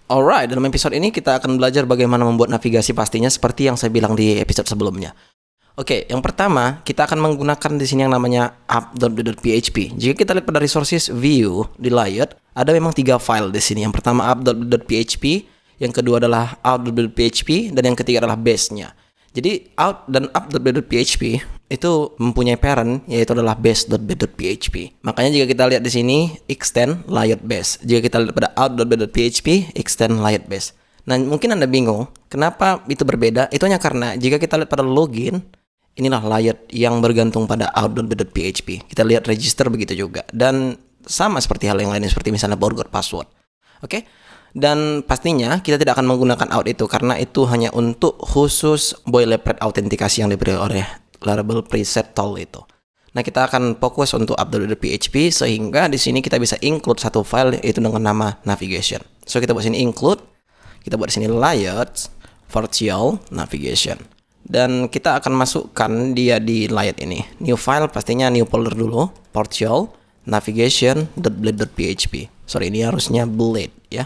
Alright, dalam episode ini kita akan belajar bagaimana membuat navigasi pastinya seperti yang saya bilang di episode sebelumnya. Oke, yang pertama kita akan menggunakan di sini yang namanya app.php. Jika kita lihat pada resources view di layout, ada memang 3 file di sini. Yang pertama app.php, yang kedua adalah out.php, dan yang ketiga adalah base-nya. Jadi out dan app.php itu mempunyai parent yaitu adalah base.php. Makanya jika kita lihat di sini extend layout base. Jika kita lihat pada out.php extend layout base. Nah, mungkin Anda bingung kenapa itu berbeda? Itu hanya karena jika kita lihat pada login, inilah layout yang bergantung pada out.php. Kita lihat register begitu juga, dan sama seperti hal yang lain seperti misalnya forgot password. Oke? Dan pastinya kita tidak akan menggunakan out itu karena itu hanya untuk khusus boilerplate autentikasi yang diberi oleh Laravel preset tool itu. Nah, kita akan fokus untuk app.php sehingga di sini kita bisa include satu file yaitu dengan nama navigation. So kita buat sini include, kita buat sini layouts virtual navigation. Dan kita akan masukkan dia di layout ini. New file pastinya new folder dulu, virtual navigation.blade.php. Sorry, ini harusnya blade ya.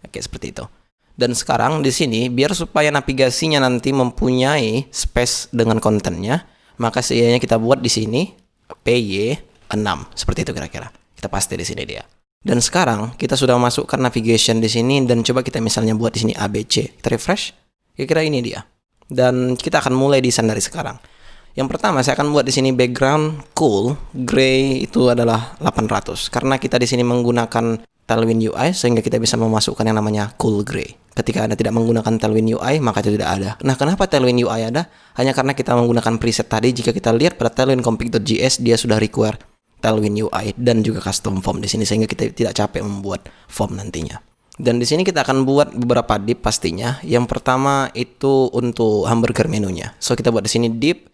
Oke, seperti itu. Dan sekarang di sini biar supaya navigasinya nanti mempunyai space dengan kontennya, maka sebenarnya kita buat di sini PY6 seperti itu kira-kira. Kita paste di sini dia. Dan sekarang kita sudah masukkan navigation di sini dan coba kita misalnya buat di sini ABC. Kita refresh. Kira-kira ini dia. Dan kita akan mulai desain dari sekarang. Yang pertama saya akan buat di sini background cool gray itu adalah 800 karena kita di sini menggunakan Tailwind UI sehingga kita bisa memasukkan yang namanya cool gray. Ketika Anda tidak menggunakan Tailwind UI maka itu tidak ada. Nah, kenapa Tailwind UI ada? Hanya karena kita menggunakan preset tadi. Jika kita lihat pada Tailwind config.js dia sudah require Tailwind UI dan juga custom form di sini sehingga kita tidak capek membuat form nantinya. Dan di sini kita akan buat beberapa div pastinya. Yang pertama itu untuk hamburger menunya. So kita buat di sini div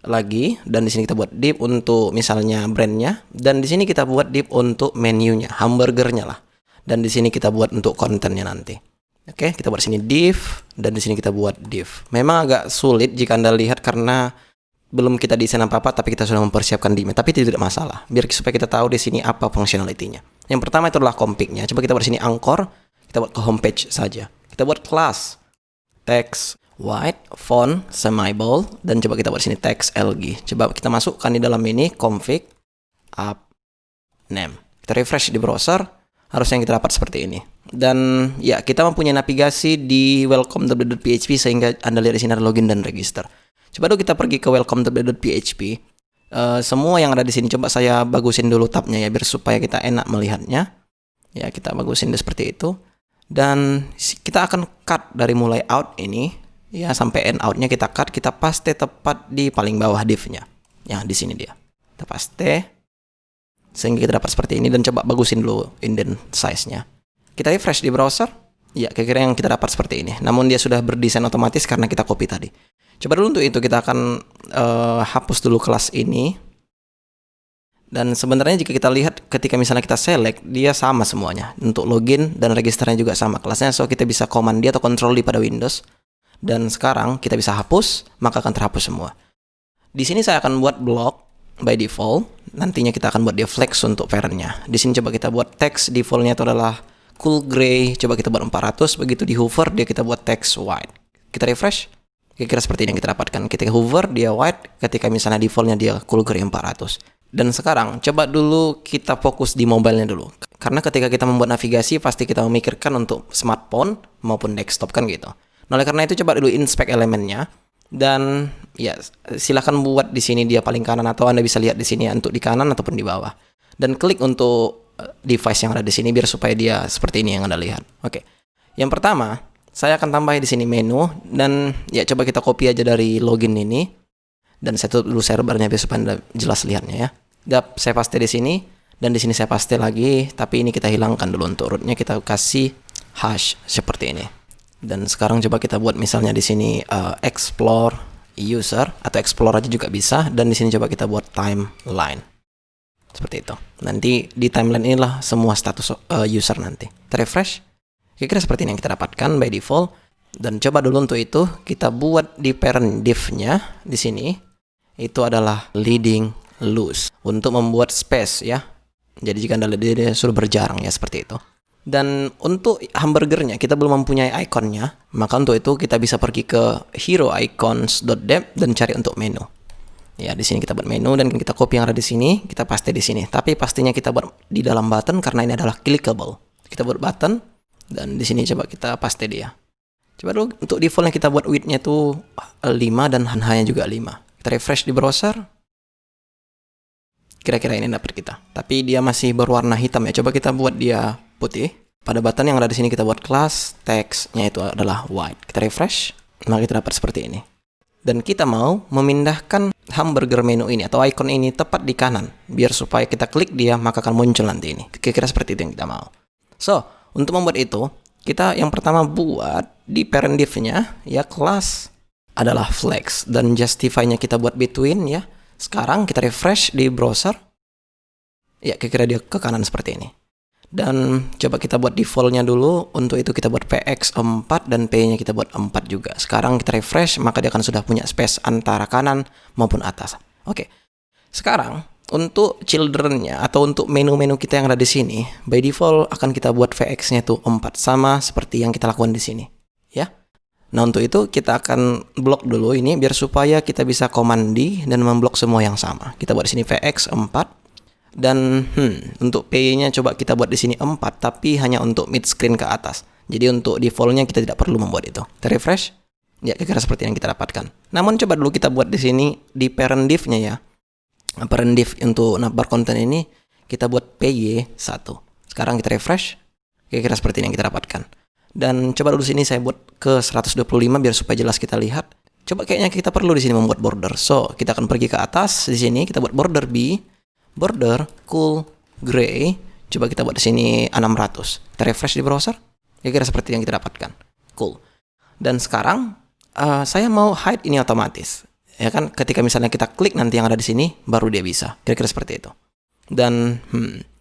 lagi, dan di sini kita buat div untuk misalnya brandnya, dan di sini kita buat div untuk menunya, hamburgernya lah, dan di sini kita buat untuk kontennya nanti. Oke, kita buat di sini div, dan di sini kita buat div. Memang agak sulit jika Anda lihat karena belum kita desain apa-apa, tapi kita sudah mempersiapkan divnya, tapi itu tidak masalah. Biar supaya kita tahu di sini apa functionality-nya. Yang pertama itu adalah config-nya. Coba kita buat di sini anchor, kita buat ke homepage saja. Kita buat class text white, font, semi-bold, dan coba kita buat sini text LG. Coba kita masukkan di dalam ini config app name. Kita refresh di browser, harusnya yang kita dapat seperti ini. Dan ya, kita mempunyai navigasi di welcome.php sehingga Anda lihat di sini ada login dan register. Coba dulu kita pergi ke welcome.php. Semua yang ada di sini coba saya bagusin dulu tabnya ya biar supaya kita enak melihatnya. Ya, kita bagusin seperti itu. Dan kita akan cut dari mulai out ini. Ya, sampai end outnya kita cut, kita paste tepat di paling bawah div-nya. Ya, di sini dia. Kita paste sehingga kita dapat seperti ini dan coba bagusin dulu indent size-nya. Kita refresh di browser. Ya, kira-kira yang kita dapat seperti ini. Namun dia sudah berdesain otomatis karena kita copy tadi. Coba dulu untuk itu kita akan hapus dulu kelas ini. Dan sebenarnya jika kita lihat ketika misalnya kita select, dia sama semuanya. Untuk login dan registernya juga sama kelasnya. So kita bisa command dia atau control D pada Windows. Dan sekarang kita bisa hapus, maka akan terhapus semua. Di sini saya akan buat block by default. Nantinya kita akan buat dia flex untuk parentnya. Di sini coba kita buat text defaultnya itu adalah cool gray. Coba kita buat 400. Begitu di hover dia kita buat text white. Kita refresh. Kira-kira seperti ini yang kita dapatkan. Ketika hover dia white. Ketika misalnya defaultnya dia cool gray 400. Dan sekarang coba dulu kita fokus di mobile-nya dulu. Karena ketika kita membuat navigasi pasti kita memikirkan untuk smartphone maupun desktop kan gitu. Nah, oleh karena itu coba dulu inspect elemennya dan ya silahkan buat di sini dia paling kanan atau Anda bisa lihat di sini ya, untuk di kanan ataupun di bawah. Dan klik untuk device yang ada di sini biar supaya dia seperti ini yang Anda lihat. Oke. Yang pertama, saya akan tambah di sini menu dan ya coba kita copy aja dari login ini. Dan saya tutup dulu servernya biar supaya Anda jelas lihatnya ya. Saya paste di sini dan di sini saya paste lagi, tapi ini kita hilangkan dulu untuk rootnya, kita kasih hash seperti ini. Dan sekarang coba kita buat misalnya di sini explore user atau explore aja juga bisa, dan di sini coba kita buat timeline. Seperti itu. Nanti di timeline inilah semua status user nanti. Kita refresh. Kira-kira seperti ini yang kita dapatkan by default. Dan coba dulu untuk itu kita buat di parent div-nya di sini itu adalah leading loose untuk membuat space ya. Jadi jika Anda lihat dia sudah berjarang ya seperti itu. Dan untuk hamburgernya kita belum mempunyai ikonnya, maka untuk itu kita bisa pergi ke heroicons.dev dan cari untuk menu. Ya, di sini kita buat menu dan kita copy yang ada di sini, kita paste di sini. Tapi pastinya kita buat di dalam button karena ini adalah clickable. Kita buat button dan di sini coba kita paste dia. Coba dulu untuk defaultnya kita buat width-nya itu 5 dan hanya juga 5. Kita refresh di browser. Kira-kira ini dapat kita. Tapi dia masih berwarna hitam ya. Coba kita buat dia putih. Pada button yang ada di sini kita buat class, text-nya itu adalah white. Kita refresh, maka kita dapat seperti ini. Dan kita mau memindahkan hamburger menu ini atau icon ini tepat di kanan. Biar supaya kita klik dia, maka akan muncul nanti ini. Kira-kira seperti itu yang kita mau. So, untuk membuat itu, kita yang pertama buat di parent div-nya, ya class adalah flex. Dan justify-nya kita buat between ya. Sekarang kita refresh di browser. Ya, kira-kira dia ke kanan seperti ini. Dan coba kita buat default-nya dulu. Untuk itu kita buat px4 dan p-nya kita buat 4 juga. Sekarang kita refresh, maka dia akan sudah punya space antara kanan maupun atas. Oke. Sekarang untuk children-nya atau untuk menu-menu kita yang ada di sini, by default akan kita buat vx-nya itu 4 sama seperti yang kita lakukan di sini, ya. Nah, untuk itu kita akan blok dulu ini biar supaya kita bisa command D dan memblok semua yang sama. Kita buat di sini vx4. Dan untuk P-nya coba kita buat di sini 4, tapi hanya untuk mid screen ke atas. Jadi untuk default-nya kita tidak perlu membuat itu. Kita refresh. Ya, kira-kira seperti yang kita dapatkan. Namun coba dulu kita buat di sini di parent div-nya ya. Parent div untuk navbar content ini kita buat PY1. Sekarang kita refresh. Kira-kira seperti ini yang kita dapatkan. Dan coba dulu sini saya buat ke 125 biar supaya jelas kita lihat. Coba kayaknya kita perlu di sini membuat border. So, kita akan pergi ke atas di sini, kita buat border B. Border cool gray. Coba kita buat di sini 600. Kita refresh di browser. Kira-kira seperti yang kita dapatkan. Cool. Dan sekarang saya mau hide ini otomatis. Ya kan, ketika misalnya kita klik nanti yang ada di sini, baru dia bisa. Kira-kira seperti itu. Dan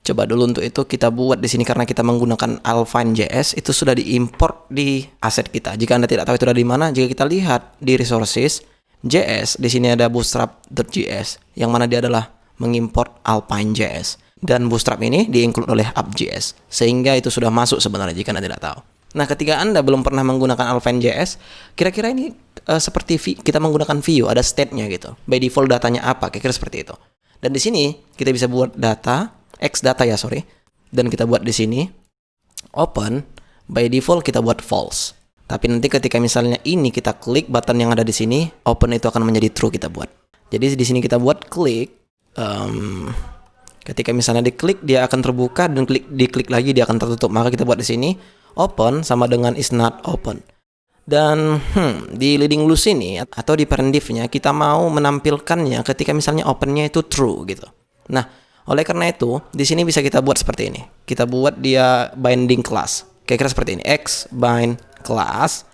coba dulu untuk itu kita buat di sini karena kita menggunakan Alpine.js itu sudah diimport di aset kita. Jika Anda tidak tahu itu ada di mana, jika kita lihat di resources JS, di sini ada bootstrap.js yang mana dia adalah mengimport Alpine.js. Dan Bootstrap ini di-include oleh app.js. Sehingga itu sudah masuk sebenarnya jika Anda tidak tahu. Nah, ketika Anda belum pernah menggunakan Alpine.js, kira-kira ini seperti kita menggunakan view, ada state-nya gitu. By default datanya apa, kira-kira seperti itu. Dan di sini kita bisa buat data, data ya, sorry. Dan kita buat di sini open, by default kita buat false. Tapi nanti ketika misalnya ini kita klik button yang ada di sini, open itu akan menjadi true kita buat. Jadi di sini kita buat klik. Ketika misalnya diklik dia akan terbuka dan diklik lagi dia akan tertutup. Maka kita buat di sini open sama dengan is not open. Dan di leading loose ini atau di parent div-nya kita mau menampilkannya ketika misalnya open-nya itu true gitu. Nah, oleh karena itu di sini bisa kita buat seperti ini. Kita buat dia binding class. Kira-kira seperti ini. X bind class.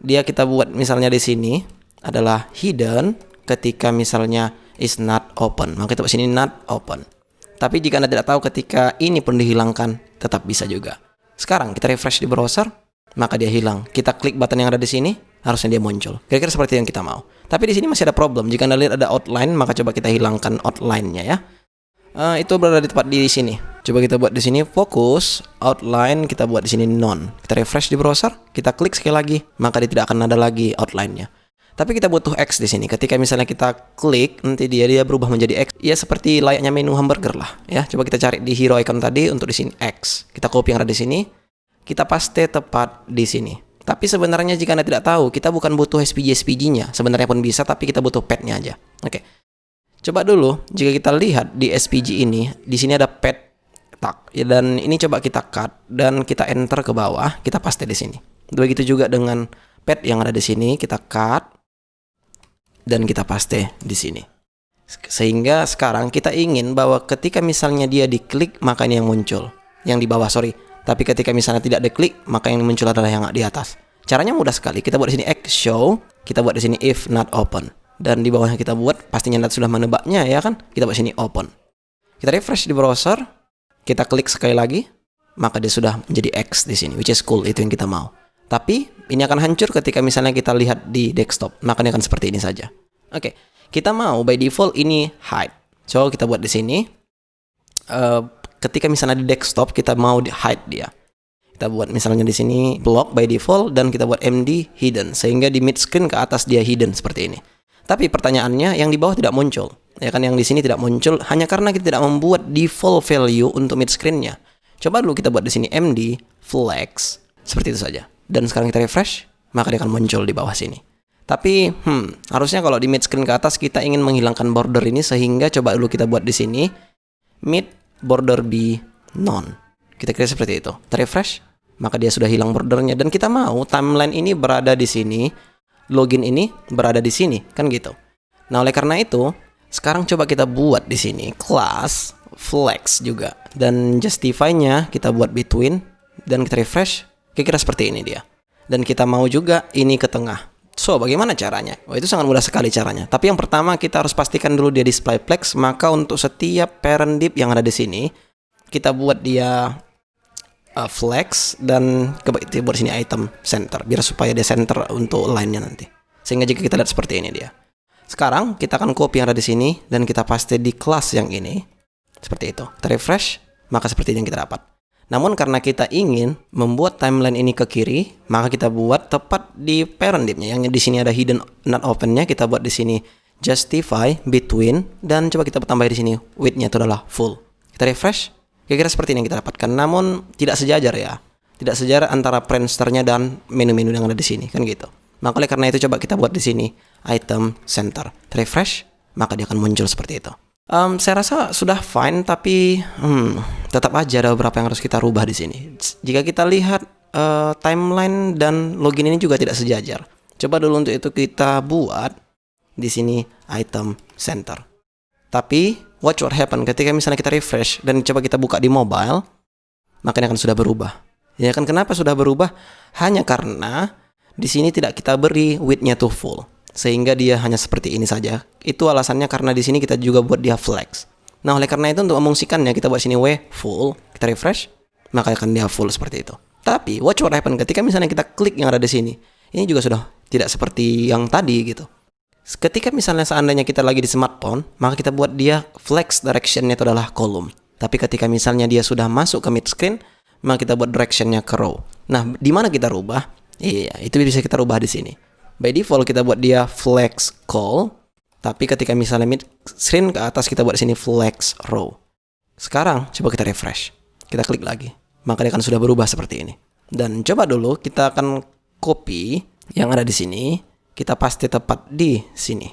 Dia kita buat misalnya di sini adalah hidden ketika misalnya is not open. Maka kita buat sini not open. Tapi jika Anda tidak tahu ketika ini pun dihilangkan, tetap bisa juga. Sekarang kita refresh di browser, maka dia hilang. Kita klik button yang ada di sini, harusnya dia muncul. Kira-kira seperti yang kita mau. Tapi di sini masih ada problem. Jika Anda lihat ada outline, maka coba kita hilangkan outline-nya ya. Itu berada di tempat di sini. Coba kita buat di sini fokus outline, kita buat di sini none. Kita refresh di browser, kita klik sekali lagi, maka dia tidak akan ada lagi outline-nya. Tapi kita butuh X di sini. Ketika misalnya kita klik, nanti dia berubah menjadi X. Ya seperti layaknya menu hamburger lah. Ya, coba kita cari di hero icon tadi untuk di sini X. Kita copy yang ada di sini. Kita paste tepat di sini. Tapi sebenarnya jika Anda tidak tahu, kita bukan butuh SPG-nya. Sebenarnya pun bisa, tapi kita butuh pad-nya aja. Oke. Coba dulu, jika kita lihat di SPG ini, di sini ada pad tag. Ya, dan ini coba kita cut dan kita enter ke bawah. Kita paste di sini. Begitu juga dengan pad yang ada di sini, kita cut. Dan kita paste di sini. Sehingga sekarang kita ingin bahwa ketika misalnya dia diklik, maka ini yang muncul. Yang di bawah, sorry. Tapi ketika misalnya tidak diklik, maka yang muncul adalah yang di atas. Caranya mudah sekali. Kita buat di sini X show, kita buat di sini if not open. Dan di bawahnya kita buat, pastinya Anda sudah menebaknya ya kan? Kita buat sini open. Kita refresh di browser, kita klik sekali lagi, maka dia sudah menjadi X di sini, which is cool, itu yang kita mau. Tapi ini akan hancur ketika misalnya kita lihat di desktop. Maka ini akan seperti ini saja. Oke, kita mau by default ini hide. So kita buat di sini. Ketika misalnya di desktop kita mau hide dia. Kita buat misalnya di sini block by default dan kita buat MD hidden sehingga di mid screen ke atas dia hidden seperti ini. Tapi pertanyaannya yang di bawah tidak muncul. Ya kan, yang di sini tidak muncul hanya karena kita tidak membuat default value untuk mid screen-nya. Coba dulu kita buat di sini MD flex seperti itu saja. Dan sekarang kita refresh, maka dia akan muncul di bawah sini. Tapi harusnya kalau di mid screen ke atas kita ingin menghilangkan border ini sehingga coba dulu kita buat di sini mid border be none. Kita kira seperti itu. Kita refresh, maka dia sudah hilang bordernya dan kita mau timeline ini berada di sini, login ini berada di sini, kan gitu. Nah, oleh karena itu, sekarang coba kita buat di sini class flex juga dan justify-nya kita buat between dan kita refresh, kira-kira seperti ini dia. Dan kita mau juga ini ke tengah. So, bagaimana caranya? Oh, itu sangat mudah sekali caranya. Tapi yang pertama kita harus pastikan dulu dia display flex, maka untuk setiap parent div yang ada di sini, kita buat dia flex dan kita buat sini item center biar supaya dia center untuk line-nya nanti. Sehingga jika kita lihat seperti ini dia. Sekarang kita akan copy yang ada di sini dan kita paste di kelas yang ini. Seperti itu. Kita refresh, maka seperti ini yang kita dapat. Namun karena kita ingin membuat timeline ini ke kiri, maka kita buat tepat di parent div-nya. Yang di sini ada hidden not open-nya, kita buat di sini justify between dan coba kita tambah di sini width-nya itu adalah full. Kita refresh. Kira-kira seperti ini yang kita dapatkan, namun tidak sejajar ya. Tidak sejajar antara Friendster-nya dan menu-menu yang ada di sini, kan gitu. Maka oleh karena itu coba kita buat di sini item center. Refresh, maka dia akan muncul seperti itu. Saya rasa sudah fine, tapi tetap aja ada beberapa yang harus kita rubah di sini. Jika kita lihat timeline dan login ini juga tidak sejajar. Coba dulu untuk itu kita buat di sini item center. Tapi watch what happen ketika misalnya kita refresh dan coba kita buka di mobile, maka ini akan sudah berubah. Ya kan, kenapa sudah berubah? Hanya karena di sini tidak kita beri width-nya to full, sehingga dia hanya seperti ini saja. Itu alasannya karena di sini kita juga buat dia flex. Nah, oleh karena itu untuk memungkinkannya kita buat sini full, kita refresh, maka akan dia full seperti itu. Tapi watch what happen ketika misalnya kita klik yang ada di sini. Ini juga sudah tidak seperti yang tadi gitu. Ketika misalnya seandainya kita lagi di smartphone, maka kita buat dia flex direction-nya itu adalah column. Tapi ketika misalnya dia sudah masuk ke mid screen, maka kita buat direction-nya ke row. Nah, di mana kita rubah? Iya, itu bisa kita rubah di sini. By default kita buat dia flex call, tapi ketika misalnya mid screen ke atas kita buat di sini flex row. Sekarang coba kita refresh. Kita klik lagi, maka dia akan sudah berubah seperti ini. Dan coba dulu kita akan copy yang ada di sini. Kita paste tepat di sini.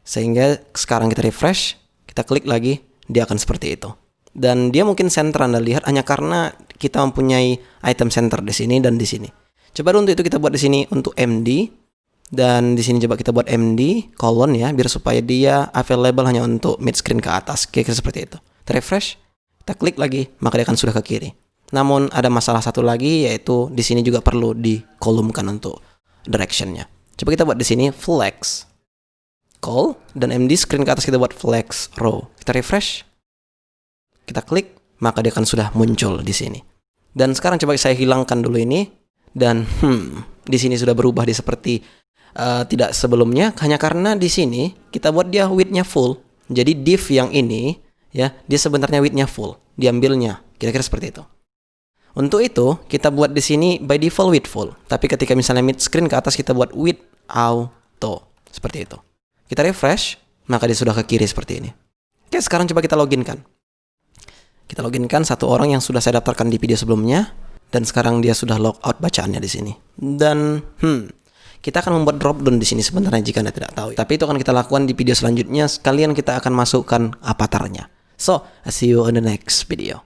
Sehingga sekarang kita refresh, kita klik lagi, dia akan seperti itu. Dan dia mungkin center Anda lihat hanya karena kita mempunyai item center di sini dan di sini. Coba untuk itu kita buat di sini untuk MD dan di sini coba kita buat MD colon ya, biar supaya dia available hanya untuk mid screen ke atas. Kira-kira seperti itu. Kita refresh, kita klik lagi, maka dia akan sudah ke kiri. Namun ada masalah satu lagi, yaitu di sini juga perlu dikolumkan untuk direction-nya. Coba kita buat di sini flex call dan MD screen ke atas kita buat flex row. Kita refresh, kita klik, maka dia akan sudah muncul di sini. Dan sekarang coba saya hilangkan dulu ini dan di sini sudah berubah di seperti tidak sebelumnya hanya karena di sini kita buat dia width-nya full. Jadi div yang ini ya, dia sebenarnya width-nya full, diambilnya. Kira-kira seperti itu. Untuk itu, kita buat di sini by default width full. Tapi ketika misalnya mid screen ke atas kita buat width auto. Seperti itu. Kita refresh, maka dia sudah ke kiri seperti ini. Oke, sekarang coba kita loginkan. Kita loginkan satu orang yang sudah saya daftarkan di video sebelumnya. Dan sekarang dia sudah logout bacaannya di sini. Dan kita akan membuat drop down di sini sebenarnya jika Anda tidak tahu. Tapi itu akan kita lakukan di video selanjutnya. Sekalian kita akan masukkan avatarnya. So, I see you in the next video.